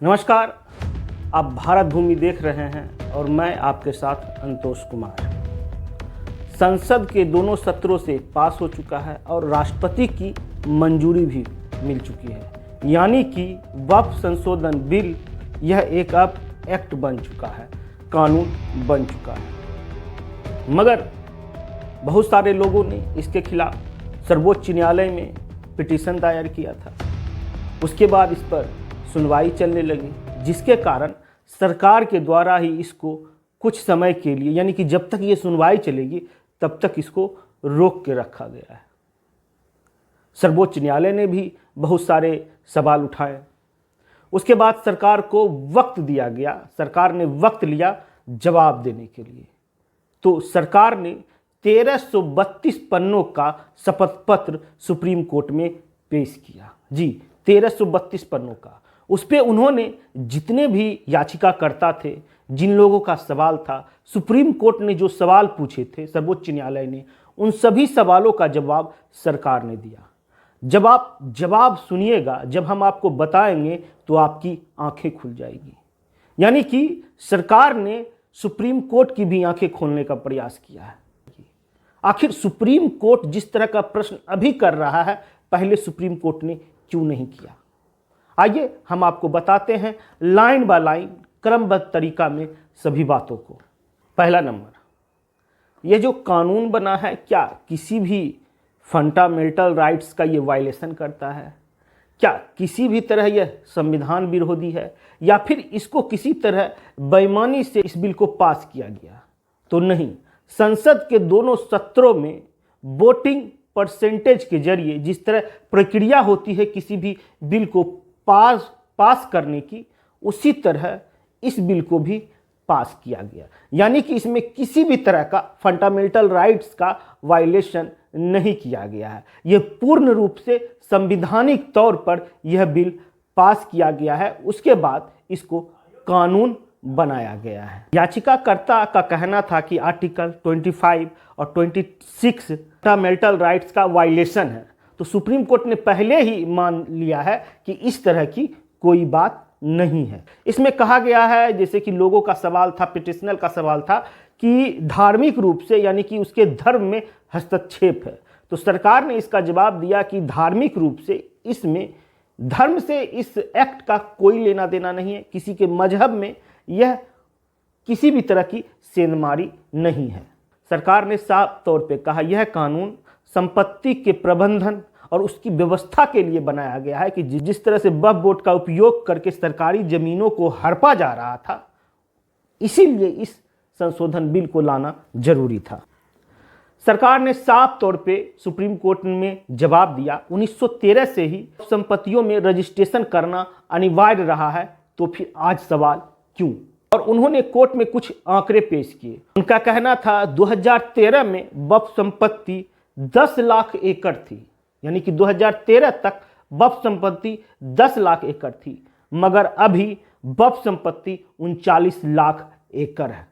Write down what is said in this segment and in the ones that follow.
नमस्कार, आप भारत भूमि देख रहे हैं और मैं आपके साथ अंतोष कुमार। संसद के दोनों सत्रों से पास हो चुका है और राष्ट्रपति की मंजूरी भी मिल चुकी है, यानी कि वक्फ संशोधन बिल यह एक अब एक्ट बन चुका है, कानून बन चुका है। मगर बहुत सारे लोगों ने इसके खिलाफ सर्वोच्च न्यायालय में पिटीशन दायर किया था। उसके बाद इस पर सुनवाई चलने लगी, जिसके कारण सरकार के द्वारा ही इसको कुछ समय के लिए, यानी कि जब तक ये सुनवाई चलेगी तब तक इसको रोक के रखा गया है। सर्वोच्च न्यायालय ने भी बहुत सारे सवाल उठाए। उसके बाद सरकार को वक्त दिया गया, सरकार ने वक्त लिया जवाब देने के लिए। तो सरकार ने 1332 पन्नों का शपथ पत्र सुप्रीम कोर्ट में पेश किया। जी, 1332 पन्नों का। उस पर उन्होंने जितने भी याचिकाकर्ता थे, जिन लोगों का सवाल था, सुप्रीम कोर्ट ने जो सवाल पूछे थे सर्वोच्च न्यायालय ने, उन सभी सवालों का जवाब सरकार ने दिया। जब आप जवाब सुनिएगा, जब हम आपको बताएंगे तो आपकी आंखें खुल जाएगी। यानी कि सरकार ने सुप्रीम कोर्ट की भी आंखें खोलने का प्रयास किया है। आखिर सुप्रीम कोर्ट जिस तरह का प्रश्न अभी कर रहा है, पहले सुप्रीम कोर्ट ने क्यों नहीं किया? आइए हम आपको बताते हैं लाइन बाय लाइन, क्रमबद्ध तरीका में सभी बातों को। पहला नंबर, यह जो कानून बना है, क्या किसी भी फंडामेंटल राइट्स का ये वायलेशन करता है? क्या किसी भी तरह यह संविधान विरोधी है, या फिर इसको किसी तरह बेईमानी से इस बिल को पास किया गया? तो नहीं, संसद के दोनों सत्रों में वोटिंग परसेंटेज के जरिए जिस तरह प्रक्रिया होती है किसी भी बिल को पास करने की, उसी तरह इस बिल को भी पास किया गया। यानी कि इसमें किसी भी तरह का फंडामेंटल राइट्स का वायलेशन नहीं किया गया है। यह पूर्ण रूप से संवैधानिक तौर पर यह बिल पास किया गया है। उसके बाद इसको कानून बनाया गया है। याचिकाकर्ता का कहना था कि आर्टिकल 25 और 26 फंडामेंटल राइट्स का वायलेशन है। तो सुप्रीम कोर्ट ने पहले ही मान लिया है कि इस तरह की कोई बात नहीं है। इसमें कहा गया है, जैसे कि लोगों का सवाल था, पिटिशनर का सवाल था कि धार्मिक रूप से, यानी कि उसके धर्म में हस्तक्षेप है। तो सरकार ने इसका जवाब दिया कि धार्मिक रूप से इसमें धर्म से इस एक्ट का कोई लेना देना नहीं है। किसी के मजहब में यह किसी भी तरह की सेंधमारी नहीं है। सरकार ने साफ तौर पे कहा यह कानून संपत्ति के प्रबंधन और उसकी व्यवस्था के लिए बनाया गया है कि जिस तरह से वक्फ बोर्ड का उपयोग करके सरकारी जमीनों को हड़पा जा रहा था, इसीलिए इस संशोधन बिल को लाना जरूरी था। सरकार ने साफ तौर पे सुप्रीम कोर्ट में जवाब दिया, 1913 से ही संपत्तियों में रजिस्ट्रेशन करना अनिवार्य रहा है, तो फिर आज सवाल क्यों? और उन्होंने कोर्ट में कुछ आंकड़े पेश किए। उनका कहना था 2013 में वक्फ संपत्ति 10 लाख एकड़ थी, यानी कि 2013 तक वक्फ संपत्ति 10 लाख एकड़ थी, मगर अभी वक्फ संपत्ति 39 लाख एकड़ है।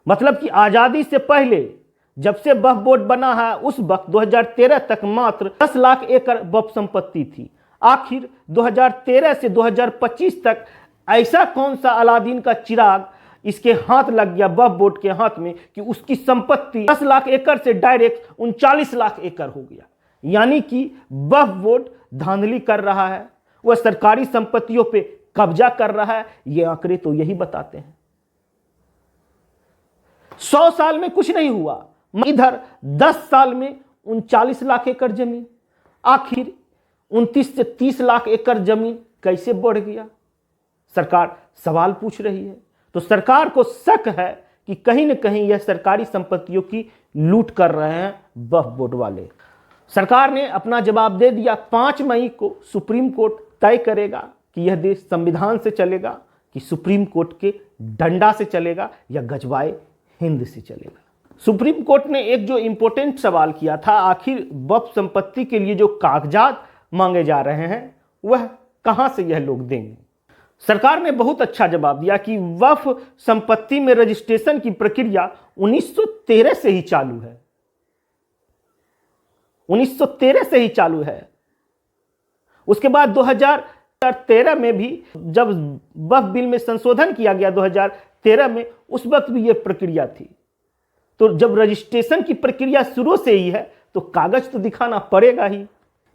मतलब कि आज़ादी से पहले जब से वक्फ बोर्ड बना है, उस वक्त 2013 तक मात्र 10 लाख एकड़ वक्फ संपत्ति थी। आखिर 2013 से 2025 तक ऐसा कौन सा अलादीन का चिराग इसके हाथ लग गया, वक्फ बोर्ड के हाथ में, कि उसकी संपत्ति 10 लाख एकड़ से डायरेक्ट 39 लाख एकड़ हो गया? यानी कि वक्फ बोर्ड धांधली कर रहा है, वह सरकारी संपत्तियों पे कब्जा कर रहा है। ये आंकड़े तो यही बताते हैं। 100 साल में कुछ नहीं हुआ, इधर 10 साल में 39 लाख एकड़ जमीन, आखिर 29 से 30 लाख एकड़ जमीन कैसे बढ़ गया? सरकार सवाल पूछ रही है। तो सरकार को शक है कि कहीं न कहीं यह सरकारी संपत्तियों की लूट कर रहे हैं वक्फ बोर्ड वाले। सरकार ने अपना जवाब दे दिया। 5 मई को सुप्रीम कोर्ट तय करेगा कि यह देश संविधान से चलेगा कि सुप्रीम कोर्ट के डंडा से चलेगा या गजवाए हिंद से चलेगा। सुप्रीम कोर्ट ने एक जो इंपॉर्टेंट सवाल किया था, आखिर वक्फ संपत्ति के लिए जो कागजात मांगे जा रहे हैं वह कहां से यह लोग देंगे? सरकार ने बहुत अच्छा जवाब दिया कि वक्फ संपत्ति में रजिस्ट्रेशन की प्रक्रिया 1913 से ही चालू है। 1913 से ही चालू है। उसके बाद 2013 में भी जब वक्फ बिल में संशोधन किया गया 2013 में, उस वक्त भी यह प्रक्रिया थी। तो जब रजिस्ट्रेशन की प्रक्रिया शुरू से ही है तो कागज तो दिखाना पड़ेगा ही।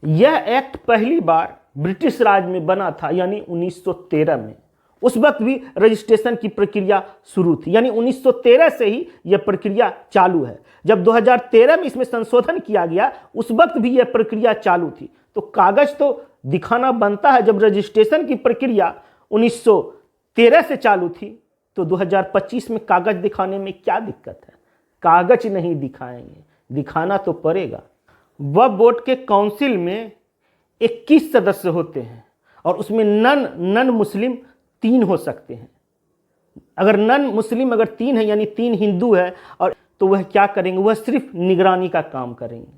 यह एक्ट पहली बार ब्रिटिश राज में बना था, यानी 1913 में। उस वक्त भी रजिस्ट्रेशन की प्रक्रिया शुरू थी, यानी 1913 से ही यह प्रक्रिया चालू है। जब 2013 में इसमें संशोधन किया गया, उस वक्त भी यह प्रक्रिया चालू थी। तो कागज तो दिखाना बनता है। जब रजिस्ट्रेशन की प्रक्रिया 1913 से चालू थी तो 2025 में कागज दिखाने में क्या दिक्कत है? कागज नहीं दिखाएंगे, दिखाना तो पड़ेगा। वक्फ बोर्ड के काउंसिल में 21 सदस्य होते हैं और उसमें नन मुस्लिम 3 हो सकते हैं। अगर नन मुस्लिम अगर 3 है, यानी 3 हिंदू है, और तो वह क्या करेंगे? वह सिर्फ निगरानी का काम करेंगे।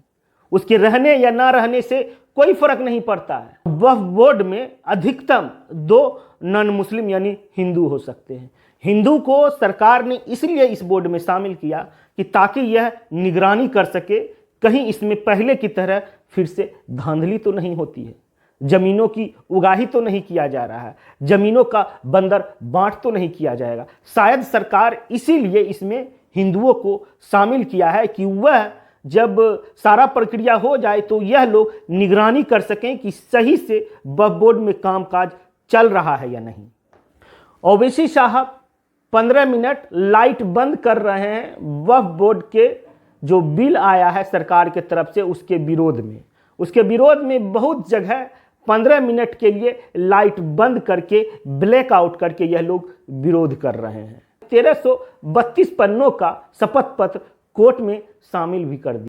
उसके रहने या ना रहने से कोई फर्क नहीं पड़ता है। वक्फ बोर्ड में अधिकतम 2 नन मुस्लिम यानी हिंदू हो सकते हैं। हिंदू को सरकार ने इसलिए इस बोर्ड में शामिल किया कि ताकि यह निगरानी कर सके, कहीं इसमें पहले की तरह फिर से धांधली तो नहीं होती है, जमीनों की उगाही तो नहीं किया जा रहा है, जमीनों का बंदर बांट तो नहीं किया जाएगा। शायद सरकार इसीलिए इसमें हिंदुओं को शामिल किया है कि वह जब सारा प्रक्रिया हो जाए तो यह लोग निगरानी कर सकें कि सही से वक्फ बोर्ड में कामकाज चल रहा है या नहीं। ओवैसी साहब 15 मिनट लाइट बंद कर रहे हैं वक्फ बोर्ड के जो बिल आया है सरकार के तरफ से उसके विरोध में। उसके विरोध में बहुत जगह 15 मिनट के लिए लाइट बंद करके ब्लैकआउट करके यह लोग विरोध कर रहे हैं। 1332 पन्नों का शपथ पत्र कोर्ट में शामिल भी कर दिया।